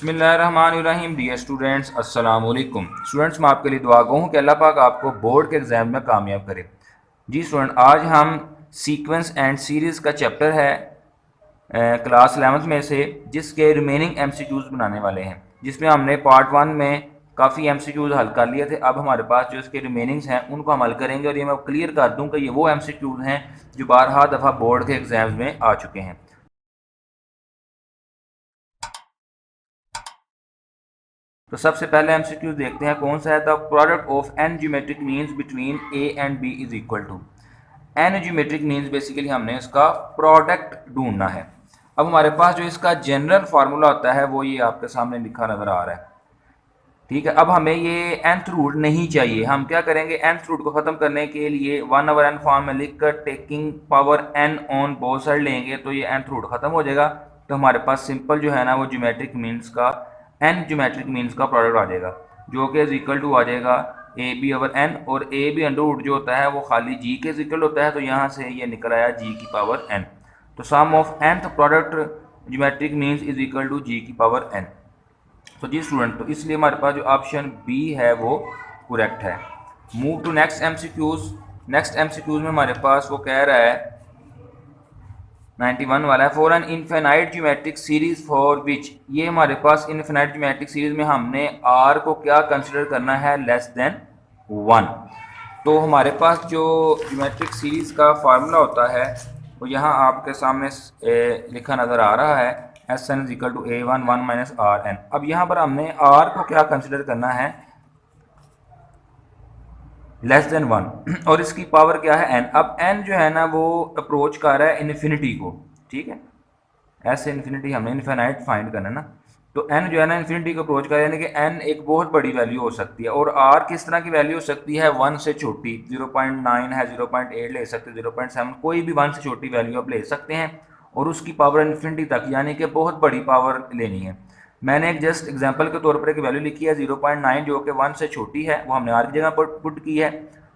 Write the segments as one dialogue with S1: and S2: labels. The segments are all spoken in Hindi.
S1: बिस्मिल्लाहिर्रहमानिर्रहीम। डियर स्टूडेंट्स, अस्सलाम वालेकुम। स्टूडेंट्स, मैं आपके लिए दुआ गो हूँ कि अल्लाह पाक आपको बोर्ड के एग्ज़ाम में कामयाब करे। जी स्टूडेंट, आज हम सीक्वेंस एंड सीरीज़ का चैप्टर है क्लास 11th में से, जिसके रिमेनिंग एमसीक्यूज़ बनाने वाले हैं, जिसमें हमने पार्ट 1 में काफ़ी एमसीक्यूज़ हल कर लिए थे। अब हमारे पास जो इसके रिमेनिंग्स हैं उनको हम हल करेंगे, और ये मैं क्लियर कर दूँ कि ये वो एमसीक्यूज़ हैं जो बारहा दफ़ा बोर्ड के एग्ज़ाम्स में आ चुके हैं। तो सबसे पहले एमसीक्यू देखते हैं कौन सा है। The product of an geometric means between A and B is equal to. An geometric means basically हमने इसका प्रोडक्ट ढूंढना है। अब हमारे पास जो इसका जनरल फार्मूला होता है वो ये आपके सामने लिखा नजर आ रहा है। ठीक है, अब हमें ये nth रूट नहीं चाहिए। हम क्या करेंगे, nth रूट को ख़त्म करने के लिए 1/n फॉर्म में लिख कर taking power n on both side लेंगे तो ये nth रूट ख़त्म हो जाएगा। तो हमारे पास सिंपल जो है ना वो ज्योमेट्रिक मीन्स का n ज्योमेट्रिक मीन्स का प्रोडक्ट आ जाएगा, जो कि इज इक्वल टू आ जाएगा ए बी ओवर एन। और ए बी अंडर रूट जो होता है वो खाली जी के इक्वल होता है, तो यहाँ से ये निकल आया जी की पावर n। तो sum of nth product geometric means is equal to G की पावर n। तो जी स्टूडेंट, तो इसलिए हमारे पास जो ऑप्शन बी है वो करेक्ट है। Move to next MCQs. Next MCQs में हमारे पास वो कह रहा है 91 वाला है, for an infinite geometric series for which. ये हमारे पास इनफिनाइट ज्योमेट्रिक सीरीज में हमने आर को क्या कंसिडर करना है, लेस देन 1। तो हमारे पास जो ज्योमेट्रिक सीरीज का फार्मूला होता है वो यहाँ आपके सामने लिखा नज़र आ रहा है, S N is equal to A one one minus R N. अब यहाँ पर हमने आर को क्या कंसिडर करना है, लेस देन 1, और इसकी पावर क्या है n। अब n जो है ना वो अप्रोच कर रहा है इन्फिनिटी को। ठीक है, ऐसे इन्फिनिटी हमने इनफिनाइट फाइंड करना है ना, तो n जो है ना इन्फिनिटी को अप्रोच कर रहा है, यानी कि n एक बहुत बड़ी वैल्यू हो सकती है। और r किस तरह की वैल्यू हो सकती है, 1 से छोटी, 0.9 है, 0.8 ले सकते, 0.7, कोई भी 1 से छोटी वैल्यू आप ले सकते हैं, और उसकी पावर इन्फिनिटी तक, यानी कि बहुत बड़ी पावर लेनी है। मैंने एक जस्ट एग्जांपल के तौर पर एक वैल्यू लिखी है 0.9, जो कि 1 से छोटी है, वो हमने आर की जगह पर पुट की है,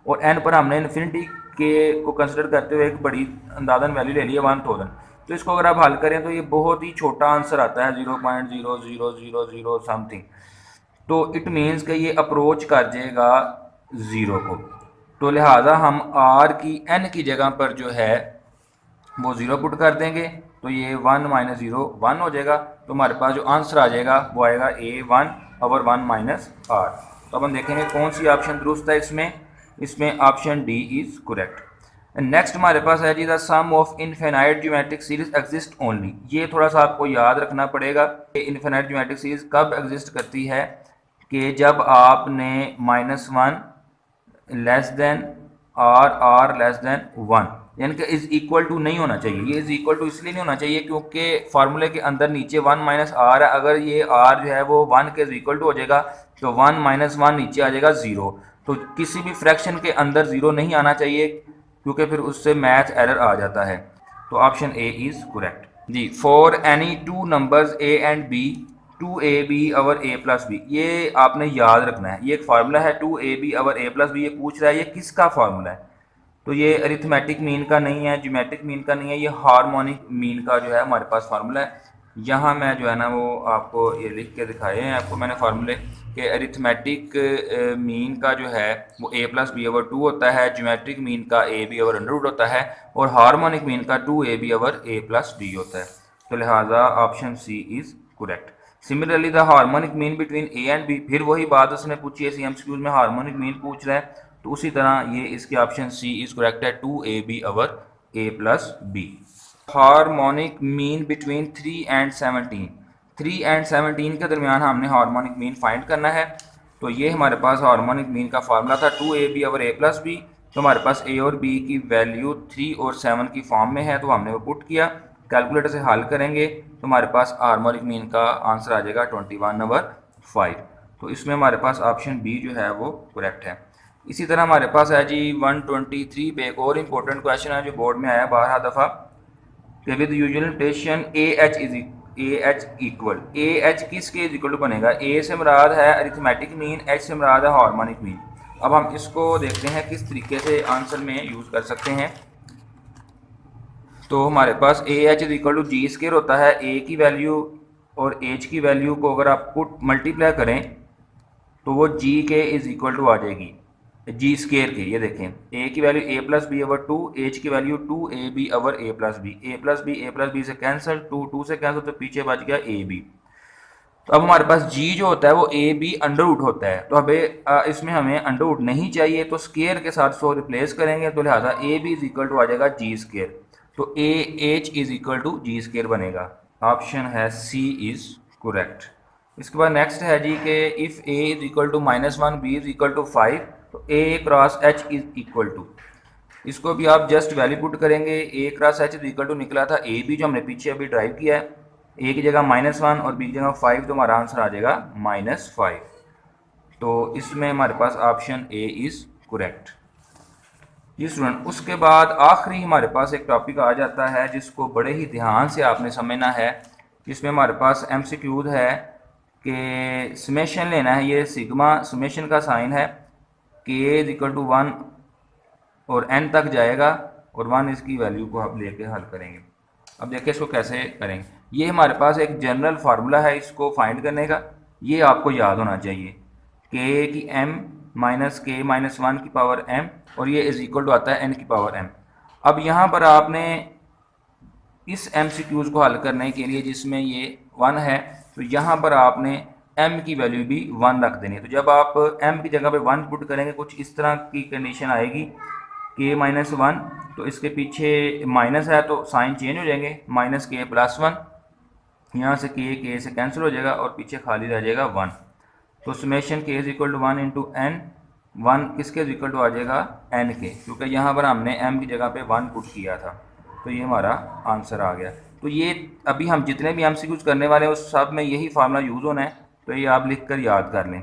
S1: और n पर हमने इन्फिनिटी के को कंसिडर करते हुए एक बड़ी अंदाजन वैल्यू ले ली है 1000। तो इसको अगर आप हल करें तो ये बहुत ही छोटा आंसर आता है, 0.0000 समथिंग। तो इट मीन्स कि ये अप्रोच कर जाएगा 0 को। तो लिहाजा हम r की n की जगह पर जो है वो 0 पुट कर देंगे, तो ये 1 माइनस 0 1 हो जाएगा। तो हमारे पास जो आंसर आ जाएगा वो आएगा a1/1 माइनस आर। तो अब हम देखेंगे कौन सी ऑप्शन दुरुस्त है इसमें option D is correct. Next हमारे पास है जी, the sum of infinite geometric series exist only. ये थोड़ा सा आपको याद रखना पड़ेगा कि इनफिनाइट ज्योमेट्रिक सीरीज कब एग्जिस्ट करती है, कि जब आपने -1 less than R less than 1, यानी कि इज इक्वल टू नहीं होना चाहिए। ये इज इक्वल टू इसलिए नहीं होना चाहिए क्योंकि फार्मूले के अंदर नीचे 1 माइनस आर है। अगर ये आर जो है वो 1 के इज इक्वल टू हो जाएगा तो 1 माइनस 1 नीचे आ जाएगा 0। तो किसी भी फ्रैक्शन के अंदर 0 नहीं आना चाहिए, क्योंकि फिर उससे मैथ एरर आ जाता है। तो ऑप्शन ए इज करेक्ट जी। For any two numbers A and B, 2ab over a plus B, ये आपने याद रखना है। ये एक फार्मूला है 2ab over a plus B. ये पूछ रहा है ये किसका फार्मूला है, तो ये अरिथमेटिक मीन का नहीं है, ज्योमेट्रिक मीन का नहीं है, ये हार्मोनिक मीन का जो है हमारे पास फार्मूला है। यहाँ मैं जो है ना वो आपको ये लिख के दिखाए हैं आपको मैंने फार्मूले के। अरिथमेटिक मीन का जो है वो a प्लस बी ओवर 2 होता है, ज्योमेट्रिक मीन का A B over under root होता है, और हार्मोनिक मीन का 2ab over a plus B होता है। तो लिहाजा option C is correct. Similarly the harmonic mean between A and B, फिर वही बात उसने पूछी है, एमसीक्यूज में हार्मोनिक मीन पूछ रहा है, तो उसी तरह ये इसके ऑप्शन सी इज करेक्ट है, 2ab over a plus B. Harmonic mean between 3 and 17, 3 and 17 के दरमियान हमने हार्मोनिक मीन फाइंड करना है। तो ये हमारे पास हार्मोनिक मीन का फार्मूला था 2ab over a plus B. तो हमारे पास a और b की वैल्यू 3 और 7 की फॉर्म में है, तो हमने वो पुट किया। कैलकुलेटर से हल करेंगे तो हमारे पास हार्मोनिक मीन का आंसर आ जाएगा 21/5। तो इसमें हमारे पास ऑप्शन बी जो है वो करेक्ट है। इसी तरह हमारे पास है जी 123 पे एक और इम्पोर्टेंट क्वेश्चन है जो बोर्ड में आया 12 दफ़ा, कि with usual notation A H equal, A H किसके इज इक्वल टू बनेगा, ए से मुराद है अरिथमेटिक मीन, एच से मुराद है हार्मोनिक मीन। अब हम इसको देखते हैं किस तरीके से आंसर में यूज़ कर सकते हैं। तो हमारे पास A H is equal to G square होता है, ए की वैल्यू और एच की वैल्यू को अगर आप पुट मल्टीप्लाई करें तो वो जी के इज़ इक्वल टू आ जाएगी जी स्केयर के। ये देखें, ए की वैल्यू ए प्लस बी ओवर 2, एच की वैल्यू 2ab ओवर ए प्लस बी से कैंसिल, 2 से कैंसिल, तो पीछे बच गया ए बी। तो अब हमारे पास जी जो होता है वो ए बी अंडर रूट होता है, तो अब इसमें हमें अंडर रूट नहीं चाहिए, तो स्केयर के साथ इसको रिप्लेस करेंगे, तो लिहाजा A B is equal to आ जाएगा जी स्केयर, तो A H is equal to G square बनेगा। ऑप्शन है सी इज करेक्ट। इसके बाद नेक्स्ट है जी कि if A is equal to -1 B is equal to 5, तो A cross H is equal to, इसको भी आप जस्ट वैल्यू पुट करेंगे, A cross H is equal to निकला था ए बी जो हमने पीछे अभी ड्राइव किया है, ए की जगह -1 और बी की जगह 5, तो हमारा आंसर आ जाएगा -5। तो इसमें हमारे पास ऑप्शन ए इज़ करेक्ट। जी स्टूडेंट, उसके बाद आखिरी हमारे पास एक टॉपिक आ जाता है जिसको बड़े ही ध्यान से आपने समझना है। इसमें हमारे पास एमसीक्यूज है कि समेशन लेना है, ये सिग्मा समेशन का साइन है, के इज इक्वल टू 1 और n तक जाएगा और 1 इसकी वैल्यू को आप लेके हल करेंगे। अब देखिए इसको कैसे करेंगे। ये हमारे पास एक जनरल फार्मूला है इसको फाइंड करने का, ये आपको याद होना चाहिए, के की m माइनस के माइनस 1 की पावर m, और ये इज इक्वल टू आता है n की पावर m। अब यहाँ पर आपने इस MCQs को हल करने के लिए जिसमें ये 1 है, तो यहाँ पर आपने m की वैल्यू भी 1 रख देनी है। तो जब आप m की जगह पे 1 पुट करेंगे कुछ इस तरह की कंडीशन आएगी, k माइनस 1, तो इसके पीछे माइनस है तो साइन चेंज हो जाएंगे, माइनस k प्लस 1, यहाँ से k से कैंसिल हो जाएगा और पीछे खाली रह जाएगा 1। तो summation k is equal to 1 into n, 1 किसके इज इक्वल टू आ जाएगा n के, क्योंकि यहाँ पर हमने m की जगह पे 1 पुट किया था, तो ये हमारा आंसर आ गया। तो ये अभी हम जितने भी MCQs करने वाले हैं उस सब में यही फार्मूला यूज़ होना है, तो ये आप लिख कर याद कर लें।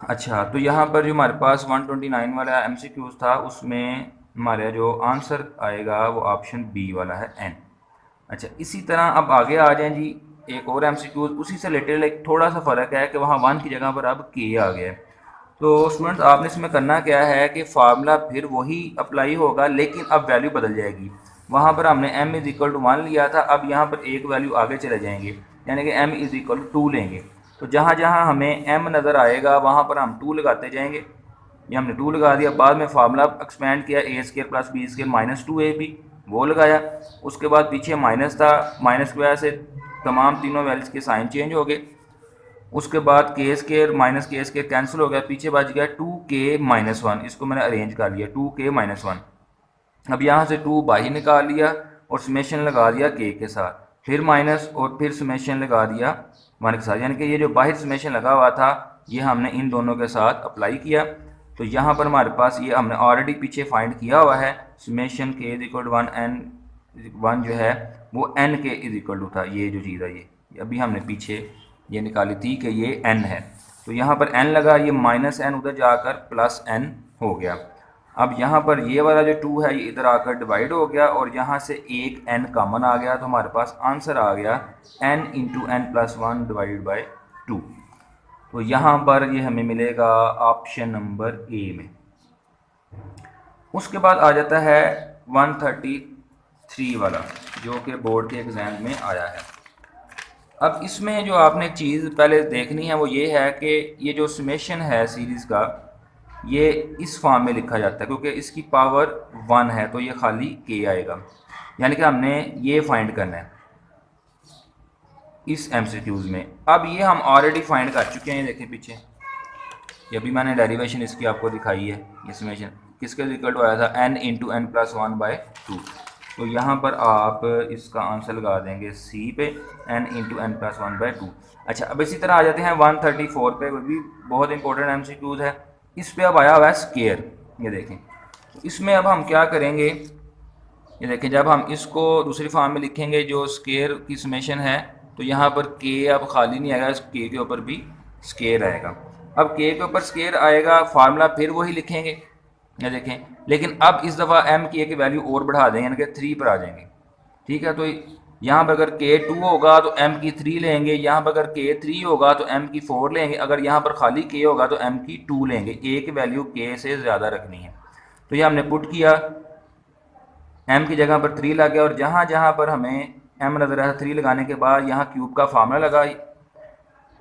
S1: अच्छा, तो यहाँ पर जो हमारे पास 129 वाला MCQs था उसमें हमारा जो आंसर आएगा वो ऑप्शन बी वाला है n। अच्छा, इसी तरह अब आगे आ जाएं जी, एक और MCQs उसी से रिलेटेड, एक थोड़ा सा फ़र्क है कि वहाँ 1 की जगह पर अब k आ गया है। तो स्टूडेंट्स आपने इसमें करना क्या है कि फार्मूला फिर वही अप्लाई होगा, लेकिन अब वैल्यू बदल जाएगी। वहाँ पर हमने m इज़ इक्वल टू 1 लिया था, अब यहाँ पर एक वैल्यू आगे चले जाएंगे, यानी कि m इज़ इक्वल टू 2 लेंगे। तो जहाँ जहाँ हमें m नज़र आएगा वहाँ पर हम 2 लगाते जाएंगे। ये हमने 2 लगा दिया, बाद में फार्मूला एक्सपेंड किया, A square plus B square minus 2ab, वो लगाया। उसके बाद पीछे माइनस था, माइनस की वजह से तमाम तीनों वैल्यूज़ के साइन चेंज हो गए। उसके बाद के स्केयर माइनस के स्केयर कैंसिल हो गया, पीछे बच गया 2k माइनस 1, इसको मैंने अरेंज कर लिया 2k माइनस 1। अब यहाँ से 2 बाहर निकाल लिया और समेशन लगा दिया k के साथ, फिर माइनस और फिर समेशन लगा दिया 1 के साथ, यानी कि ये जो बाहर समेशन लगा हुआ था ये हमने इन दोनों के साथ अप्लाई किया। तो यहाँ पर हमारे पास ये हमने ऑलरेडी पीछे फाइंड किया हुआ है, summation k is equal to 1 जो है वो n के इज इक्वल टू था, ये जो चीज़ है ये अभी हमने पीछे ये निकाली थी कि ये n है, तो यहाँ पर n लगा, ये माइनस n उधर जाकर प्लस n हो गया। अब यहाँ पर ये वाला जो 2 है ये इधर आकर डिवाइड हो गया और यहाँ से एक n कॉमन आ गया, तो हमारे पास आंसर आ गया n into n plus 1 divide by 2। तो यहाँ पर ये हमें मिलेगा ऑप्शन नंबर ए में। उसके बाद आ जाता है 133 वाला जो कि बोर्ड के एग्ज़ाम में आया है। अब इसमें जो आपने चीज़ पहले देखनी है वो ये है कि ये जो समेशन है सीरीज़ का ये इस फॉर्म में लिखा जाता है, क्योंकि इसकी पावर 1 है तो ये खाली k आएगा, यानी कि हमने ये फाइंड करना है इस MCQs में। अब ये हम ऑलरेडी फाइंड कर चुके हैं, देखें पीछे ये भी मैंने डेरिवेशन इसकी आपको दिखाई है। ये समेशन किसके इक्वल टू आया था n into n plus 1 by 2, तो यहाँ पर आप इसका आंसर लगा देंगे सी पे n into n plus 1 by 2। अच्छा, अब इसी तरह आ जाते हैं 134 पे, वो भी बहुत इंपॉर्टेंट MCQs है। इस पे अब आया हुआ है स्केयर, ये देखें। तो इसमें अब हम क्या करेंगे, ये देखें जब हम इसको दूसरी फॉर्म में लिखेंगे जो स्केयर की समेशन है, तो यहाँ पर k अब खाली नहीं आएगा, k के ऊपर भी स्केयर आएगा। अब k के ऊपर स्केयर आएगा, फार्मूला फिर वही लिखेंगे, ये देखें, लेकिन अब इस दफ़ा m की एक वैल्यू और बढ़ा देंगे, यानी कि 3 पर आ जाएंगे। ठीक है, तो यहाँ पर अगर k 2 होगा तो m की 3 लेंगे, यहाँ पर अगर k 3 होगा तो m की 4 लेंगे, अगर यहाँ पर खाली k होगा तो m की 2 लेंगे, एक वैल्यू k से ज़्यादा रखनी है। तो ये हमने पुट किया, m की जगह पर 3 लग गया, और जहाँ जहाँ पर हमें m नज़र आया 3 लगाने के बाद यहाँ क्यूब का फार्मूला लगा,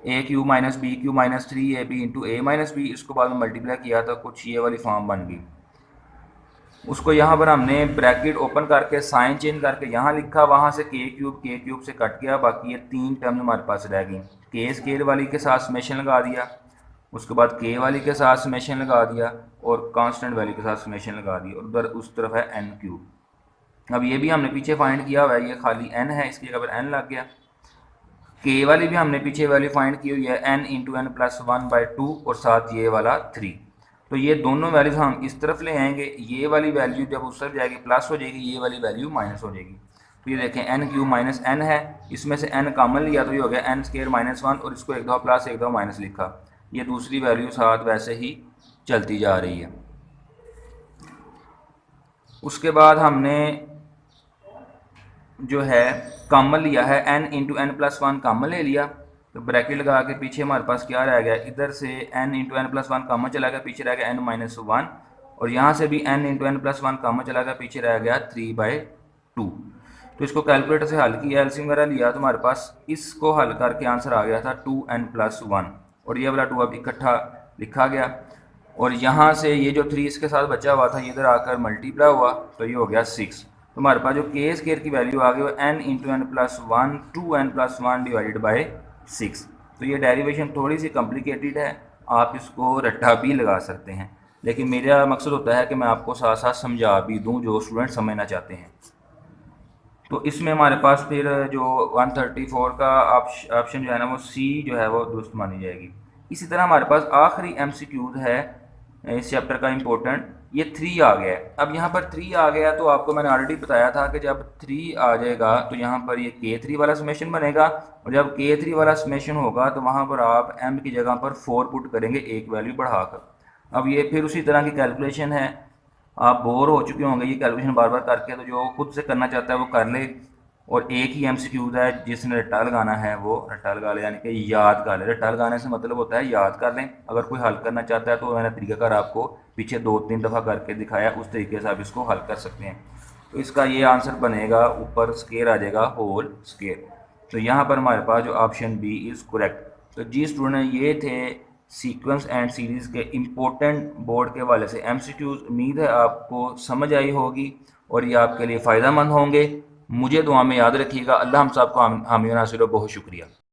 S1: A cube minus B cube minus 3ab into A minus B, इसको बाद में मल्टीप्लाई किया तो कुछ ये वाली फॉर्म बन गई। उसको यहाँ पर हमने ब्रैकेट ओपन करके साइन चेंज करके यहाँ लिखा, वहाँ से के क्यूब से कट गया, बाकी ये 3 टर्म हमारे पास रह गई। के स्केयर वाली के साथ समेशन लगा दिया, उसके बाद के वाली के साथ समेशन लगा दिया और कांस्टेंट वैल्यू के साथ समेशन लगा दी, और उधर उस तरफ है एन क्यूब। अब ये भी हमने पीछे फाइंड किया हुआ है, ये खाली एन है, इसकी जगह पर एन लग गया। के वाली भी हमने पीछे वैल्यू फाइंड की हुई है एन इंटू एन प्लस 1/2 और साथ ये वाला 3। तो ये दोनों वैल्यूज हम इस तरफ ले आएंगे, ये वाली वैल्यू जब उस तरफ जाएगी प्लस हो जाएगी, ये वाली वैल्यू माइनस हो जाएगी। तो ये देखें एन क्यू माइनस एन है, इसमें से एन कॉमन लिया तो ये हो गया एन स्केयर माइनस 1 और इसको एक दफ़ा प्लस एक दफ़ा माइनस लिखा, ये दूसरी वैल्यू साथ वैसे ही चलती जा रही है। उसके बाद हमने जो है कॉमन लिया है N into N plus 1 common ले लिया, तो ब्रैकेट लगा के पीछे हमारे पास क्या रह गया, इधर से n into N plus 1 common चला गया, पीछे रह गया n माइनस 1, और यहाँ से भी n into N plus 1 common चला गया, पीछे रह गया 3/2। तो इसको कैलकुलेटर से हल किया, एलसीएम वगैरह लिया, तो हमारे पास इसको हल करके आंसर आ गया था 2n प्लस 1, और ये वाला 2 अब इकट्ठा लिखा गया, और यहाँ से ये जो 3 इसके साथ बचा हुआ था ये इधर आकर मल्टीप्लाई हुआ तो ये हो गया 6। तो हमारे पास जो के स्केयर की वैल्यू आ गई वो n into N plus 1 2n plus 1 divided by 6। तो ये डेरिवेशन थोड़ी सी कॉम्प्लिकेटेड है, आप इसको रट्टा भी लगा सकते हैं, लेकिन मेरा मकसद होता है कि मैं आपको साथ साथ समझा भी दूं जो स्टूडेंट समझना चाहते हैं। तो इसमें हमारे पास फिर जो 134 का ऑप्शन जो है ना वो सी जो है वो दुरुस्त मानी जाएगी। इसी तरह हमारे पास आखिरी MCQ है इस चैप्टर का इम्पोर्टेंट, ये 3 आ गया है। अब यहाँ पर 3 आ गया तो आपको मैंने ऑलरेडी बताया था कि जब 3 आ जाएगा तो यहाँ पर ये K3 वाला समेशन बनेगा, और जब K3 वाला समेशन होगा तो वहाँ पर आप M की जगह पर 4 पुट करेंगे एक वैल्यू बढ़ाकर। अब ये फिर उसी तरह की कैलकुलेशन है, आप बोर हो चुके होंगे ये कैलकुलेशन बार बार करके, तो जो खुद से करना चाहता है वो कर ले, और एक ही MCQ है जिसने रट्टा लगाना है वो रट्टा लगा ले, यानी कि याद कर ले। रट्टा लगाने से मतलब होता है याद कर लें। अगर कोई हल करना चाहता है तो मैंने तरीकाकार आपको पीछे 2-3 दफ़ा करके दिखाया, उस तरीके से आप इसको हल कर सकते हैं। तो इसका ये आंसर बनेगा, ऊपर स्केयर आ जाएगा होल स्केयर। तो यहाँ पर हमारे पास जो ऑप्शन बी इज़ करेक्ट। तो जी स्टूडेंट, ये थे सीक्वेंस एंड सीरीज़ के इम्पोर्टेंट बोर्ड के हवाले से MCQs। उम्मीद है आपको समझ आई होगी और ये आपके लिए फ़ायदेमंद होंगे। मुझे दुआ में याद रखिएगा। अल्लाह हम सबको हामी और नासिर, बहुत शुक्रिया।